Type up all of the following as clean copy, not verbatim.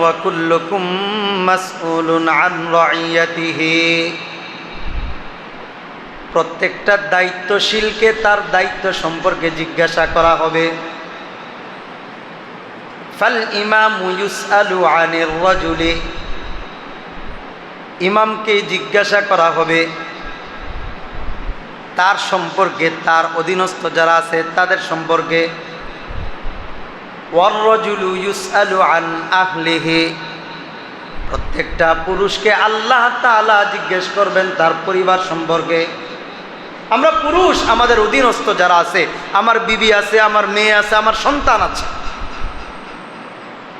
ওয়া কুল্লুকুম মাসউলুন আন রাইয়াতিহি। প্রত্যেকটা দায়িত্বশীলকে তার দায়িত্ব সম্পর্কে জিজ্ঞাসা করা হবে। ফাল ইমামু ইউসআলু আনির রাজুলি, ইমামকে জিজ্ঞাসা করা হবে তার সম্পর্কে, তার অধীনস্থ যারা আছে তাদের সম্পর্কে। ওয়ার রাজুলু ইউসআলু আন আহলিহি, প্রত্যেকটা পুরুষকে আল্লাহ তাআলা জিজ্ঞেস করবেন তার পরিবার সম্পর্কে। আমরা পুরুষ, আমাদের অধীনস্থ যারা আছে, আমার বিবি আছে, আমার মেয়ে আছে, আমার সন্তান আছে,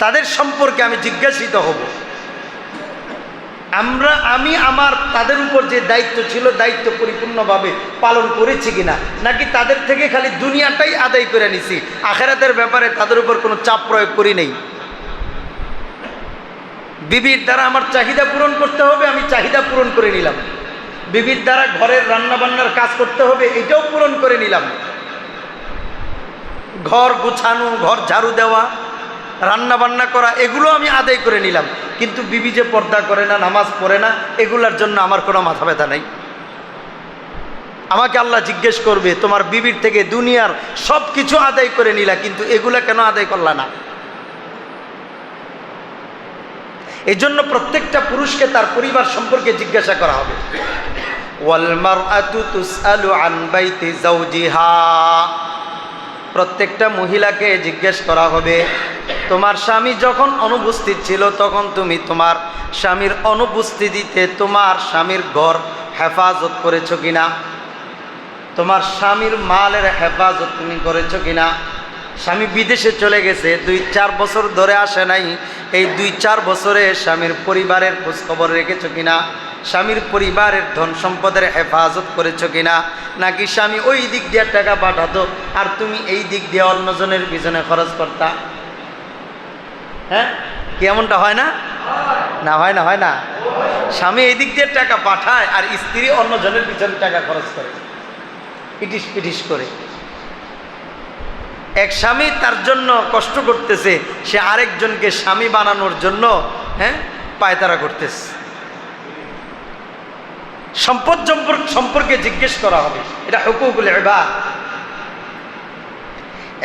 তাদের সম্পর্কে আমি জিজ্ঞাসিত হব। আমি আমার তাদের উপর যে দায়িত্ব ছিল দায়িত্ব পরিপূর্ণভাবে পালন করেছি কিনা, নাকি তাদের থেকে খালি দুনিয়াটাই আদায় করে নিছি, আখিরাতের ব্যাপারে তাদের উপর কোনো চাপ প্রয়োগ করি নেই। বিবির দ্বারা আমার চাহিদা পূরণ করতে হবে, আমি চাহিদা পূরণ করে নিলাম। বিবির দ্বারা ঘরের রান্নাবান্নার কাজ করতে হবে, এটাও পূরণ করে নিলাম। ঘর গুছানো, ঘর ঝাড়ু দেওয়া, রান্না বান্না করা, এগুলো আমি আদায় করে নিলাম। কিন্তু বিবি যে পর্দা করে না, নামাজ পড়ে না, এগুলার জন্য আমার কোনো মাথা ব্যথা নাই। আমাকে আল্লাহ জিজ্ঞেস করবে, তোমার বিবির থেকে দুনিয়ার সব কিছু আদায় করে নিলা, কিন্তু এগুলা কেন আদায় করলা না? এই জন্য প্রত্যেকটা পুরুষকে তার পরিবার সম্পর্কে জিজ্ঞাসা করা হবে। ওয়াল মারআতু তুসআলু আন বাইতি যাওজিহা, প্রত্যেকটা মহিলাকে জিজ্ঞেস করা হবে তোমার স্বামী যখন অনুপস্থিত ছিল তখন তুমি তোমার স্বামীর অনুপস্থিতিতে তোমার স্বামীর ঘর হেফাজত করেছো কিনা, তোমার স্বামীর মালের হেফাজত তুমি করেছো কিনা। স্বামী বিদেশে চলে গেছে, 2-4 বছর ধরে আসে নাই, এই 2-4 বছরে স্বামীর পরিবারের খোঁজখবর রেখেছো কিনা, স্বামীর পরিবারের ধন সম্পদের হেফাজত করেছো কিনা, নাকি স্বামী ওই দিক দিয়ে টাকা পাঠাতো আর তুমি এই দিক দিয়ে অন্যজনের পিছনে খরচ করতা? হ্যাঁ, কি এমনটা হয় না? না হয় না? হয় না? স্বামী এই দিক দিয়ে টাকা পাঠায় আর স্ত্রী অন্যজনের পিছনে টাকা খরচ করে, ইটিস পিটিস করে। এক স্বামী তার জন্য কষ্ট করতেছে, সে আরেকজনকে স্বামী বানানোর জন্য পায়তারা করতেছে। সম্পদ সম্পর্কে জিজ্ঞেস করা হবে, এটা হুকুকুল ইবাদ।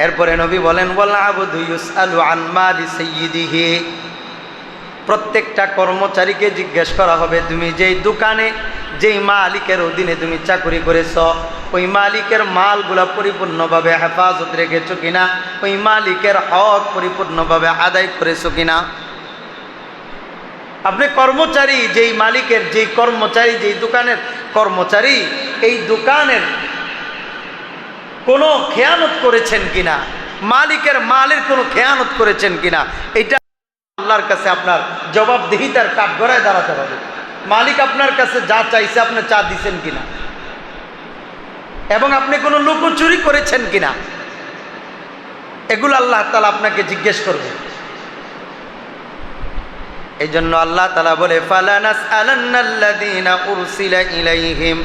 এরপরে নবী বলেন ওয়াল আবদু ইউসআলু আন মালি সাইয়্যিদিহি, প্রত্যেকটা কর্মচারীকে জিজ্ঞেস করা হবে তুমি যেই দোকানে যেই মালিকের অধীনে তুমি চাকরি করেছ ওই মালিকের মালগুলা পরিপূর্ণভাবে হেফাজত রেখেছো কিনা, ওই মালিকের হক পরিপূর্ণভাবে আদায় করেছো কিনা। আপনি কর্মচারী, যেই মালিকের, যেই কর্মচারী, যেই দোকানের কর্মচারী, এই দোকানের কোনো খেয়ানত করেছেন কিনা, মালিকের মালের কোনো খেয়ানত করেছেন কিনা, এটা আল্লাহর কাছে আপনার জবাবদিহিতার কাঠগড়ায় দাঁড়াতে হবে। মালিক আপনার কাছে যা চাইছে আপনি চা দিচ্ছেন কিনা, এবং আপনি কোনো লুকোচুরি করেছেন কিনা, এগুলো আল্লাহ তাআলা আপনাকে জিজ্ঞেস করবে। এই জন্য আল্লাহ তাআলা বলে ফালানাসআলান্নাল্লাযীনা উরসিলা ইলাইহিম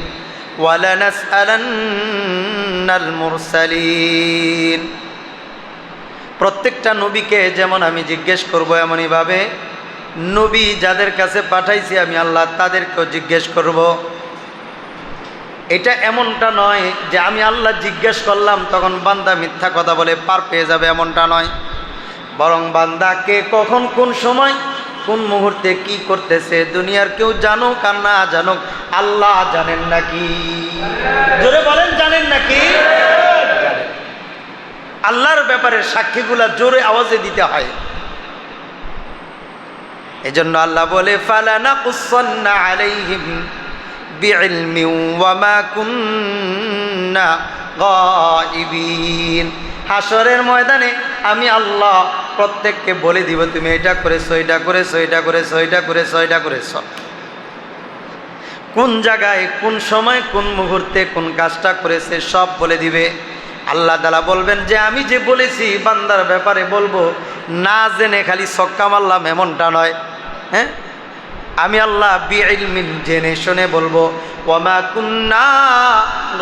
ওয়ালানাসআলান্নাল মুরসালিন, প্রত্যেকটা নবীকে যেমন আমি জিজ্ঞেস করব এমনইভাবে নবী যাদের কাছে পাঠাইছি আমি আল্লাহ তাদেরকেও জিজ্ঞেস করব। এটা এমনটা নয় যে আমি আল্লাহ জিজ্ঞেস করলাম তখন বান্দা মিথ্যা কথা বলে পার পেয়ে যাবে, এমনটা নয়। বরং বান্দাকে কখন কোন সময় কোন মুহূর্তে কি করতেছে দুনিয়ার কেউ জানুক আর না জানুক আল্লাহ জানেন নাকি? জোরে বলেন, জানেন নাকি? জানেন। আল্লাহর ব্যাপারে সাক্ষীগুলা জোরে আওয়াজে দিতে হয়। এজন্য আল্লাহ বলে ফালানাকুসান্না আলাইহিম বিইলমি ওয়া মা কুন্না গায়িবিন, হাসরের ময়দানে আমি আল্লাহ প্রত্যেককে বলে দিব তুমি এটা করেছো, এটা করেছো, এটা করেছো, এটা করেছো, এটা করেছো, কোন জায়গায় কোন সময় কোন মুহূর্তে কোন কাজটা করেছে সব বলে দিবে। আল্লাহ তাআলা বলবেন যে আমি যে বলেছি বান্দার ব্যাপারে বলবো, না জেনে খালি ছক্কা মারলাম এমনটা নয়। হ্যাঁ, আমি আল্লাহ বিইলমিন জেনে শুনে বলবো ওয়া মা কুন্না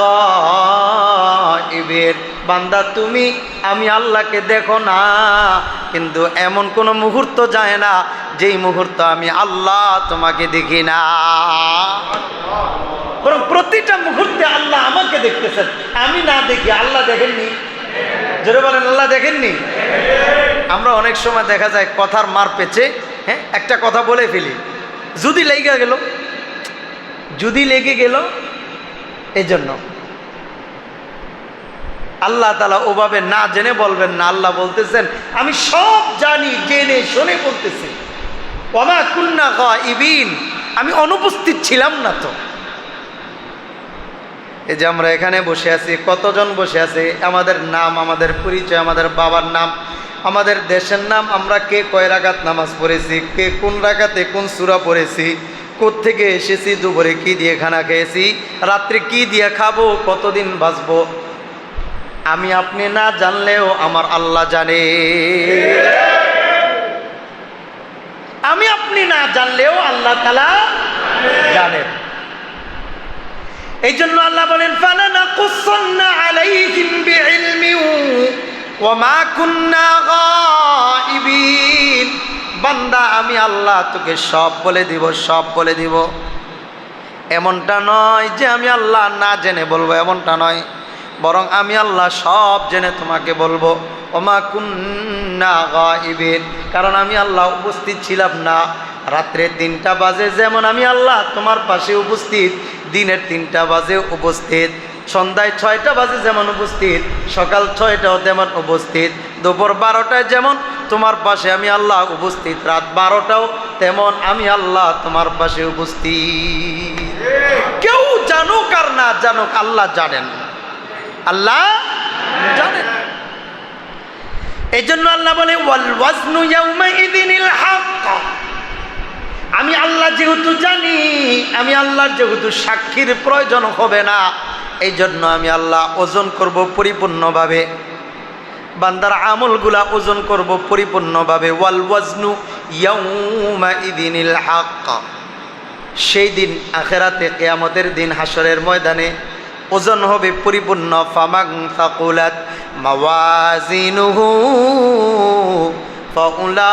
গায়িবিন, বান্দা তুমি আমি আল্লাহকে দেখো না, কিন্তু এমন কোনো মুহূর্ত যায় না যেই মুহূর্ত আমি আল্লাহ তোমাকে দেখি না, বরং প্রতিটা মুহূর্তে আল্লাহ আমাকে দেখতেছেন। আমি না দেখি, আল্লাহ দেখেননি? জোরে বলেন, আল্লাহ দেখেননি? আমরা অনেক সময় দেখা যায় কথার মার পেছে, হ্যাঁ, একটা কথা বলে ফেলি, যদি লেগে গেল এই জন্য আল্লাহ তাআলা ওভাবে না জেনে বলবেন না। আল্লাহ বলতেছেন আমি সব জানি, জেনে শুনে বলতেছি। ওয়া মা কুন্না গায়িবিন, আমি অনুপস্থিত ছিলাম না। তো এই যে আমরা এখানে বসে আছি, কতজন বসে আছে, আমাদের নাম, আমাদের পরিচয়, আমাদের বাবার নাম, আমাদের দেশের নাম, আমরা কে কয় রাকাত নামাজ পড়েছি, কে কোন রাকাতে কোন সূরা পড়েছি, কোত্থেকে এসেছি, দুপুরে কি দিয়ে খানা খেয়েছি, রাত্রে কি দিয়ে খাবো, কতদিন বাঁচবো, আমি আপনি না জানলেও আমার আল্লাহ জানে। আমি আপনি না জানলেও আল্লাহ তাআলা জানেন। এই জন্য আল্লাহ বলেন ফালানাকুসান্না আলাইহিম বিইলমি ওয়া মা কুন্না গায়িবিন। বান্দা আমি আল্লাহ তোকে সব বলে দিব, সব বলে দিব। এমনটা নয় যে আমি আল্লাহ না জেনে বলবো, এমনটা নয়, বরং আমি আল্লাহ সব জেনে তোমাকে বলবো। ওয়া মা কুন্না গায়িবিন, কারণ আমি আল্লাহ উপস্থিত ছিলাম না। রাত্রে 3টা বাজে যেমন আমি আল্লাহ তোমার পাশে উপস্থিত, দিনের 3টা বাজে উপস্থিত, সন্ধ্যায় 6টা বাজে যেমন উপস্থিত, সকাল 6টাও তেমন উপস্থিত, দুপুর 12টায় যেমন তোমার পাশে আমি আল্লাহ উপস্থিত, রাত 12টাও তেমন আমি আল্লাহ তোমার পাশে উপস্থিত। কেউ জানুক আর না জানুক আল্লাহ জানেন, আল্লাহ জানেন। এই জন্য আল্লাহ বলে ওয়াল ওয়াজনু ইয়াউমাইযিনিল হক। আমি আল্লাহ যেহেতু জানি, আমি আল্লাহর যেহেতু সাক্ষীর প্রয়োজন হবে না, এই জন্য আমি আল্লাহ ওজন করব পরিপূর্ণভাবে, বান্দার আমলগুলা ওজন করব পরিপূর্ণভাবে। ওয়াল ওয়াজনু ইয়াউমাইযিনিল হক। সেই দিন আখিরাতে, কিয়ামতের দিন, হাসরের ময়দানে ওজন হবে পরিপূর্ণ। ফামান সাকুলাত মাওয়াজিনুহু ফাউলাইকা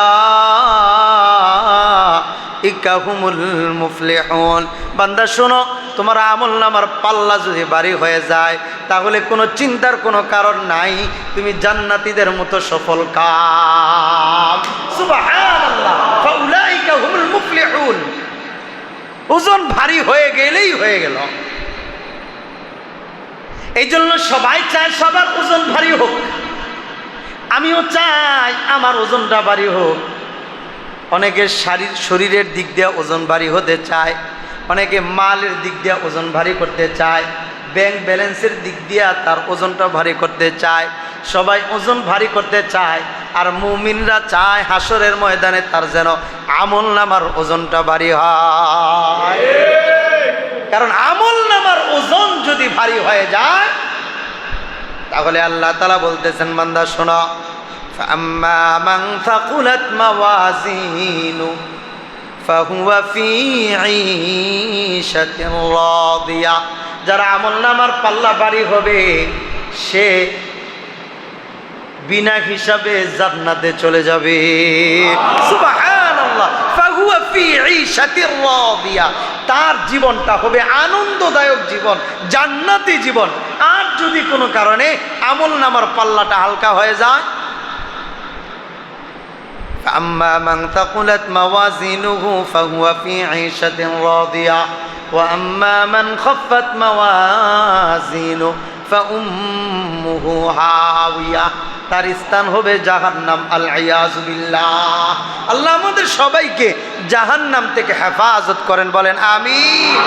হুমুল মুফলিহুন। বান্দা শোনো, তোমার আমল নামার পাল্লা যদি ভারী হয়ে যায় তাহলে কোনো চিন্তার কোনো কারণ নাই, তুমি জান্নাতীদের মতো সফল কাম। সুবহানাল্লাহ, ফাউলাইকা হুমুল মুফলিহুন। ওজন ভারী হয়ে গেলেই হয়ে গেল। এই জন্য সবাই চায় সবার ওজন ভারী হোক, আমিও চাই আমার ওজনটা ভারী হোক। অনেকে শরীরের দিক দিয়ে ওজন ভারী হতে চায়, অনেকে মালের দিক দিয়ে ওজন ভারী করতে চায়, ব্যাংক ব্যালেন্সের দিক দিয়ে তার ওজনটা ভারী করতে চায়, সবাই ওজন ভারী করতে চায়। আর মুমিনরা চায় হাসরের ময়দানে তার যেন আমল নামার ওজনটা ভারী হয়। কারণ আমল নামার ওজন যদি ভারী হয়ে যায় তাহলে আল্লাহ তাআলা বলতেছেন বান্দা শোনো, ফাম্মা মান সাকুলাত মাওয়াজিনু ফাহুয়া ফি ঈশাতির রাদিয়া। যারা আমল নামার পাল্লা ভারী হবে সে বিনা হিসাবে জান্নাতে চলে যাবে। সুবহানাল্লাহ, ফাহুয়া ফি ঈশাতির রাদিয়া। তার জীবনটা হবে আনন্দদায়ক জীবন, জান্নাতি জীবন। আর যদি কোনো কারণে আমল নামার পাল্লাটা হালকা হয়ে যায়, আম্মা মান তাকুলাত মাওয়াজিনুহু ফাহুয়া ফি ঈশাতিন রাদিয়া ওয়া আম্মা মান খাফফাত মাওয়াজিনুহু ফাউম্মুহু হাওিয়া। তার স্থান হবে জাহান্নাম। আল ইয়াযু বিল্লাহ। আল্লাহ আমাদের সবাইকে জাহান্নাম থেকে হেফাজত করেন, বলেন আমিন।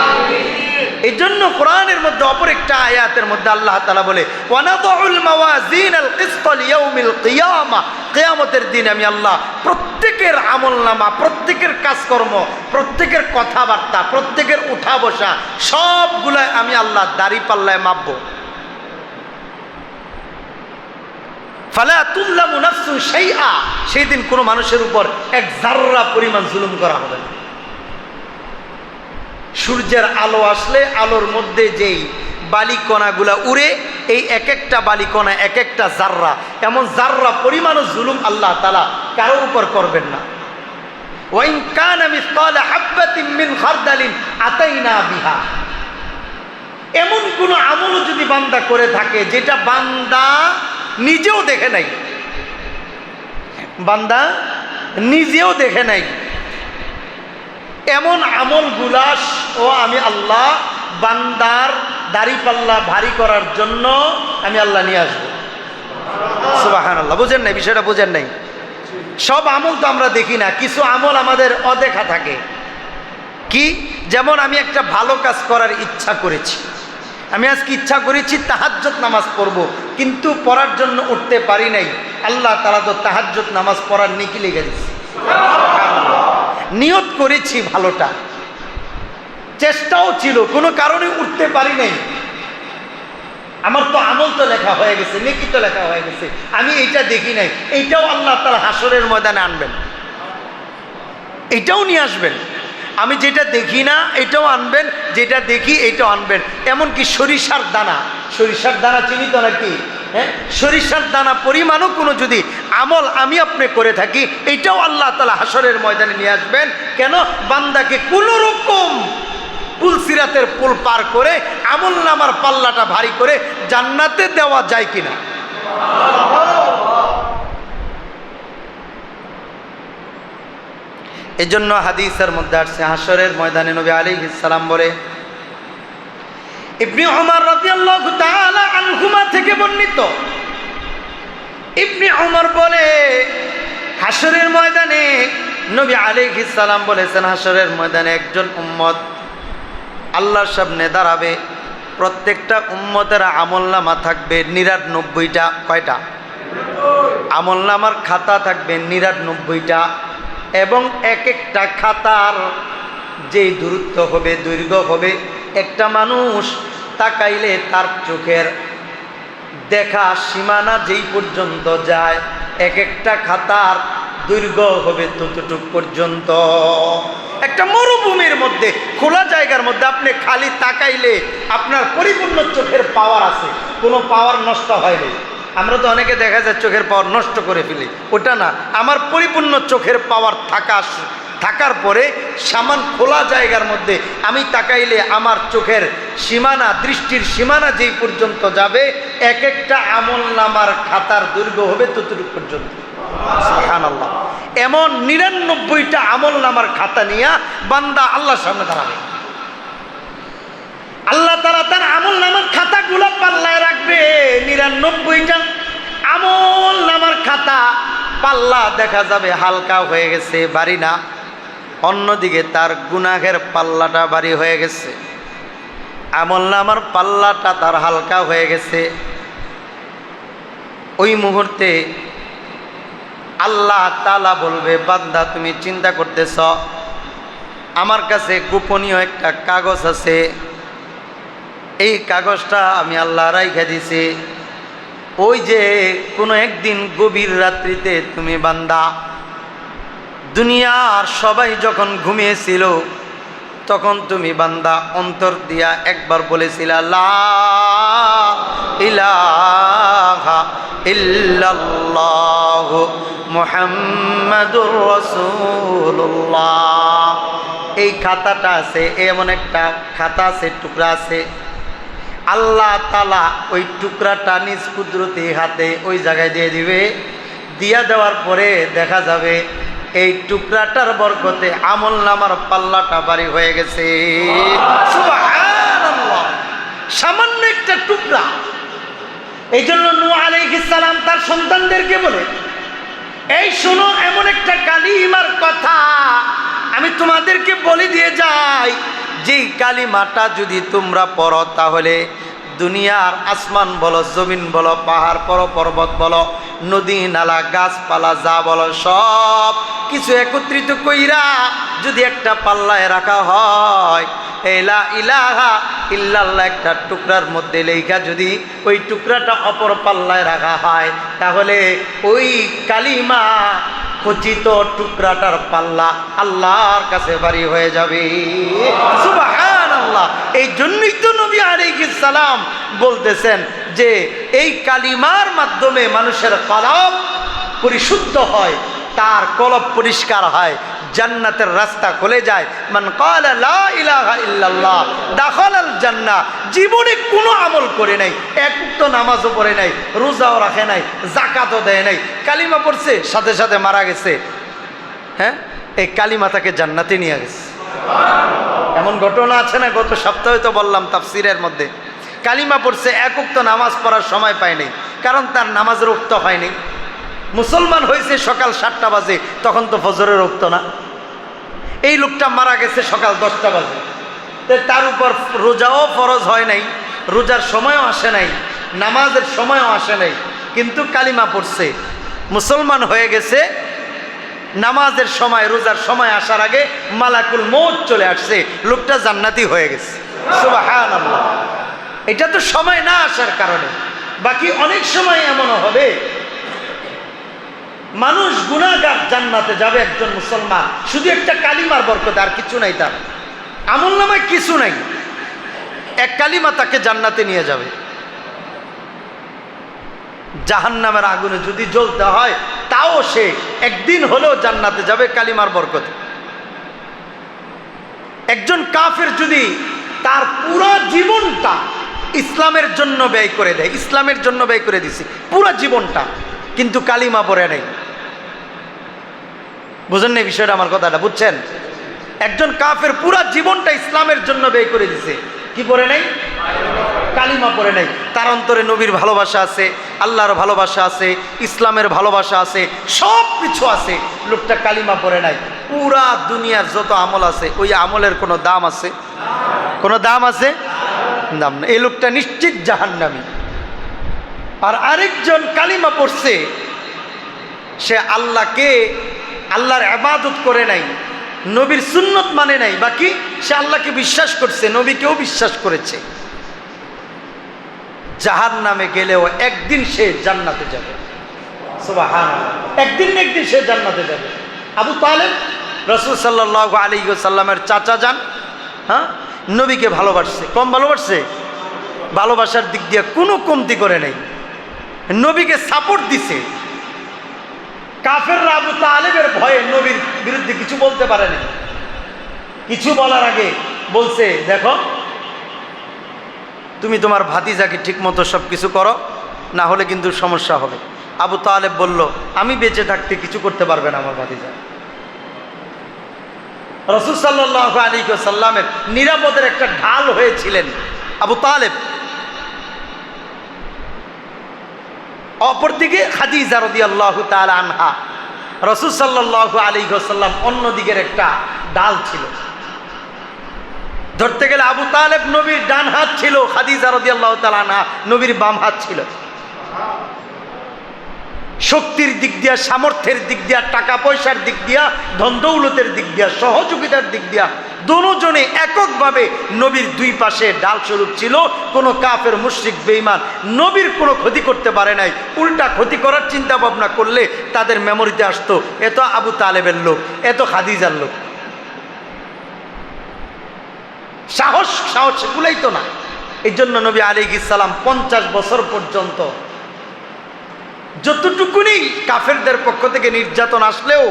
এই জন্য কোরআনের মধ্যে অপর একটা আয়াতের মধ্যে আল্লাহ তাআলা বলে ওয়ানাদউল মাওয়াজিনাল কিসত লিয়াউমিল কিয়ামা। কিয়ামতের দিন আমি আল্লাহ প্রত্যেকের আমলনামা, প্রত্যেকের কাজকর্ম, প্রত্যেকের কথাবার্তা, প্রত্যেকের উঠা বসা সবগুলা আমি আল্লাহ দাড়ি পাল্লায় মাপবো। ফালা তুযলামু নাফসুন শাইআ। সেই দিন কোনো মানুষের উপর এক জাররা পরিমাণ জুলুম করা হবে না। সূর্যের আলো আসলে আলোর মধ্যে যেই বালিকণাগুলা উড়ে, এই এক একটা বালিকণা এক একটা জাররা, এমন জাররা পরিমাণও জুলুম আল্লাহ তাআলা কারোর উপর করবেন না। ওয়াইন কানা মিসকালা হাববাতিন মিন খারদালিন আতাইনা বিহা। এমন কোনো আমল যদি বান্দা করে থাকে যেটা বান্দা নিজেও দেখে নাই, বান্দা নিজেও দেখে নাই, এমন আমলগুলা ও আমি আল্লাহ বান্দার দাড়িপাল্লা ভারী করার জন্য আমি আল্লাহ নিয়ে আসবো। সুবহানাল্লাহ। বুঝেন নাই বিষয়টা? বুঝেন নাই? সব আমল তো আমরা দেখি না, কিছু আমল আমাদের অদেখা থাকে। কি? যেমন আমি একটা ভালো কাজ করার ইচ্ছা করেছি, আমি আজকে ইচ্ছা করেছি তাহাজ্জুদ নামাজ পড়ব, কিন্তু পড়ার জন্য উঠতে পারি নাই। আল্লাহ তাআলা তো তাহাজ্জুদ নামাজ পড়ার নেকি লিখে দিয়েছে। নিয়ত করেছি ভালোটা, চেষ্টাও ছিল, কোনো কারণে উঠতে পারি নাই, আমার তো আমল তো লেখা হয়ে গেছে, নেকি তো লেখা হয়ে গেছে, আমি এইটা দেখি নাই। এইটাও আল্লাহ তাআলা হাসরের ময়দানে আনবেন, এইটাও নিয়ে আসবেন। আমি যেটা দেখি না এটাও আনবেন, যেটা দেখি এইটাও আনবেন। এমনকি সরিষার দানা, সরিষার দানা চিনি তো নাকি? হ্যাঁ, সরিষার দানা পরিমাণও কোনো যদি আমল আমি আপনি করে থাকি, এইটাও আল্লাহ তাআলা হাসরের ময়দানে নিয়ে আসবেন। কেন? বান্দাকে কোনো রকম পুলসিরাতের পুল পার করে আমল নামার পাল্লাটা ভারী করে জান্নাতে দেওয়া যায় কিনা। এজন্য হাদিসের মধ্যে আসছে, হাসরের ময়দানে নবী আলাইহিস সালাম বলে, ইবনে ওমর রাদিয়াল্লাহু তাআলা আনহুমা থেকে বর্ণিত, ইবনে ওমর বলে হাসরের ময়দানে নবী আলাইহিস সালাম বলেছেন, হাসরের ময়দানে একজন উম্মত আল্লাহর সামনে দাঁড়াবে, প্রত্যেকটা উম্মতের আমলনামা থাকবে ৯৯টা। কয়টা? আমলনামার খাতা থাকবে ৯৯টা, এবং এক একটা খাতার যে দূরত্ব হবে, দৈর্ঘ্য হবে, একটা মানুষ তাকাইলে তার চোখের দেখা সীমানা যেই পর্যন্ত যায়, এক একটা খাতার দৈর্ঘ্য হবে ততটুক পর্যন্ত। একটা মরুভূমির মধ্যে, খোলা জায়গার মধ্যে আপনি খালি তাকাইলে আপনার পরিপূর্ণ চোখের পাওয়ার আছে, কোনো পাওয়ার নষ্ট হয়নি। আমরা তো অনেকে দেখা যায় চোখের পাওয়ার নষ্ট করে ফেলি, ওটা না। আমার পরিপূর্ণ চোখের পাওয়ার থাকার পরে সামান খোলা জায়গার মধ্যে আমি তাকাইলে আমার চোখের সীমানা, দৃষ্টির সীমানা যেই পর্যন্ত যাবে, এক একটা আমল নামার খাতার দৈর্ঘ্য হবে ততটুকু পর্যন্ত। সুবহানাল্লাহ। এমন ৯৯টা আমল নামার খাতা নিয়ে বান্দা আল্লাহর সামনে দাঁড়াবে। আল্লাহ তাআলা তার আমল নামার খাতাগুলো পাল্লায় রাখবে। ৯৯টা আমল নামার খাতা পাল্লা দেখা যাবে হালকা হয়ে গেছে, ভারী না। অন্যদিকে তার গুনাহের পাল্লাটা ভারী হয়ে গেছে, আমল নামার পাল্লাটা তার হালকা হয়ে গেছে। ওই মুহূর্তে আল্লাহ তাআলা বলবে, বান্দা তুমি চিন্তা করতেছ, আমার কাছে গোপনীয় একটা কাগজ আছে, এই কাগজটা আমি আল্লাহ রাইখা দিছি। ওই যে কোনো একদিন গভীর রাত্রিতে তুমি বান্দা, দুনিয়ার সবাই যখন ঘুমিয়েছিল, তখন তুমি বান্দা অন্তর দিয়া একবার বলেছিলা, লা ইলাহা ইল্লাল্লাহু মুহাম্মাদুর রাসূলুল্লাহ। এই খাতাটা আছে, এমন একটা খাতা আছে, টুকরা আছে, আল্লাহ তাআলা ওই টুকরাটা নিজ কুদরতি হাতে ওই জায়গায় দিয়ে দিবে। দিয়া দেওয়ার পরে দেখা যাবে এই টুকরাটার বরকতে আমল নামার পাল্লাটা ভারী হয়ে গেছে। সুবহানাল্লাহ। সামান্য একটা টুকরা। এই জন্য নূহ আলাইহিস সালাম তার সন্তানদেরকে বলে, এই শোনো, এমন একটা কালিমার কথা আমি তোমাদেরকে বলে দিয়ে যাই, যেই কালিমাটা যদি তোমরা পড়ো, তাহলে দুনিয়ার আসমান বলো, জমিন বলো, পাহাড় পর্বত বলো, নদী নালা গাছপালা যা বলো, সব কিছু একত্রিত কইরা যদি একটা পাল্লায় রাখা হয়, লা ইলাহা ইল্লাল্লাহ একটা টুকরার মধ্যে লেখা যদি ওই টুকরাটা অপর পাল্লায় রাখা হয়, তাহলে ওই কালিমা খচিত টুকরাটার পাল্লা আল্লাহর কাছে ভারী হয়ে যাবে। সুবহানাল্লাহ। এই জন্যই তো নবী আলাইহিস সালাম বলতেছেন যে এই কালিমার মাধ্যমে মানুষের কলব পরিশুদ্ধ হয়, তার কলব পরিষ্কার হয়, জান্নাতের রাস্তা খুলে যায়। মান ক্বালা লা ইলাহা ইল্লাল্লাহ দাখালাল জান্নাহ। জীবনে কোনো আমল করে নাই, এক ওয়াক্ত নামাজও পড়ে নাই, রোজাও রাখে নাই, যাকাতও দেয় নাই, কালিমা পড়ছে, সাথে সাথে মারা গেছে। হ্যাঁ, এই কালিমা তাকে জান্নাতে নিয়ে গেছে। এমন ঘটনা আছে না? গত সপ্তাহে তো বললাম তাফসিরের মধ্যে, কালিমা পড়ছে, এক ওয়াক্ত নামাজ পড়ার সময় পায় নাই, কারণ তার নামাজের ওয়াক্ত হয়নি। মুসলমান হয়েছে সকাল 7টা বাজে, তখন তো ফজরের ওয়াক্ত না। এই লোকটা মারা গেছে সকাল 10টা বাজে, তার উপর রোজাও ফরজ হয় নাই, রোজার সময়ও আসে নাই, নামাজের সময়ও আসে নাই, কিন্তু কালিমা পড়ছে, মুসলমান হয়ে গেছে। নামাজের সময়, রোজার সময় আসার আগে মালাকুল মউত চলে আসছে, লোকটা জান্নাতি হয়ে গেছে। সুবহানাল্লাহ। এটা তো সময় না আসার কারণে। বাকি অনেক সময় এমনও হবে মানুষ গুনাহগার জান্নাতে যাবে, একজন মুসলমান শুধু একটা কালিমার বরকতে, আর কিছু নাই, তার আমলনামায় কিছু নাই, এক কালিমা তাকে জান্নাতে নিয়ে যাবে। জাহান্নামের আগুনে যদি জ্বলতে হয় তাও সে একদিন হলেও জান্নাতে যাবে কালিমার বরকতে। একজন কাফের যদি তার পুরো জীবনটা ইসলামের জন্য ব্যয় করে দেয়, ইসলামের জন্য ব্যয় করে দিছে পুরো জীবনটা, কিন্তু কালিমা পড়ে নাই, বুঝেন না বিষয়টা? আমার কথাটা বুঝছেন? একজন কাফের পুরো জীবনটা ইসলামের জন্য ব্যয় করে দিছে, কি পড়ে নাই? কালিমা পড়ে নাই। তার অন্তরে নবীর ভালোবাসা আছে, আল্লাহর ভালোবাসা আছে, ইসলামের ভালোবাসা আছে, সব কিছু আছে, লোকটা কালিমা পড়ে নাই। পুরা দুনিয়ার যত আমল আছে, ওই আমলের কোনো দাম আছে? কোনো দাম আছে? দাম না। এই লোকটা নিশ্চিত জাহান্নামী। আর আরেকজন কালিমা পড়ছে, সে আল্লাহকে, আল্লাহর ইবাদত করে নাই, নবীর সুন্নত মানে নাই, বাকি সে আল্লাহকে বিশ্বাস করছে, নবীকেও বিশ্বাস করেছে, জাহান্নামে গেলেও একদিন সে জান্নাতে যাবে। সুবহানাল্লাহ। একদিন না একদিন সে জান্নাতে যাবে। আবু তালেব রাসূল সাল্লাল্লাহু আলাইহি ওয়াসাল্লামের চাচা যান, হ্যাঁ, নবীকে ভালোবাসছে, কম ভালোবাসছে? ভালোবাসার দিক দিয়ে কোনো কমতি করে নাই, নবীকে সাপোর্ট দিছে। কাফেররা আবু তালেবের ভয়ে নবীর বিরুদ্ধে কিছু বলতে পারে না। কিছু বলার আগে বলছে, দেখো তুমি তোমার ভাতিজাকে ঠিক মতো সব কিছু করো, না হলে কিন্তু সমস্যা হবে। আবু তালেব বলল, আমি বেঁচে থাকতে কিছু করতে পারবে না আমার ভাতিজা। রাসূল সাল্লাল্লাহু আলাইহি ওয়াসাল্লামের নিরাপদের একটা ঢাল হয়েছিলেন আবু তালেব। অপরদিকে খাদিজা রাদিয়াল্লাহু তাআলা আনহা, রাসূল সাল্লাল্লাহু আলাইহি ওয়াসাল্লাম অন্য দিকের একটা ডাল ছিল। ধরতে গেলে আবু তালেব নবীর ডান হাত ছিল, খাদিজা রাদিয়াল্লাহু তাআলা আনহা নবীর বাম হাত ছিল। শক্তির দিক দিয়া, সামর্থ্যের দিক দিয়া, টাকা পয়সার দিক দিয়া, ধন দৌলতের দিক দিয়া, সহযোগিতার দিক দিয়া দুজনে এককভাবে নবীর দুই পাশে ডাল স্বরূপ ছিল। কোনো কাফের মুশরিক বেঈমান নবীর কোনো ক্ষতি করতে পারে নাই। উল্টা ক্ষতি করার চিন্তা ভাবনা করলে তাদের মেমোরিতে আসতো, এত আবু তালেবের লোক, এত খাদিজার লোক। সাহস সেগুলাই তো না। এই জন্য নবী আলাইহিস সালাম 50 বছর পর্যন্ত যতটুকুনি কাফেরদের পক্ষ থেকে নির্যাতন আসলেও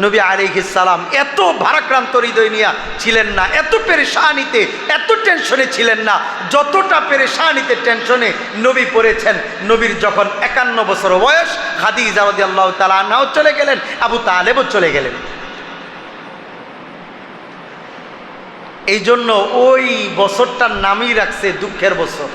নবী আলাইহিস সালাম এত ভারাক্রান্ত হৃদয় নিয়ে ছিলেন না, এত পেরেশানিতে, এত টেনশনে ছিলেন না, যতটা পেরেশানিতে, টেনশনে নবী পড়েছেন। নবীর যখন 51 বছর বয়স, খাদিজা রাদিয়াল্লাহু তাআলা আনহাও চলে গেলেন, আবু তালেবও চলে গেলেন। এই জন্য ওই বছরটার নামই রাখছে দুঃখের বছর।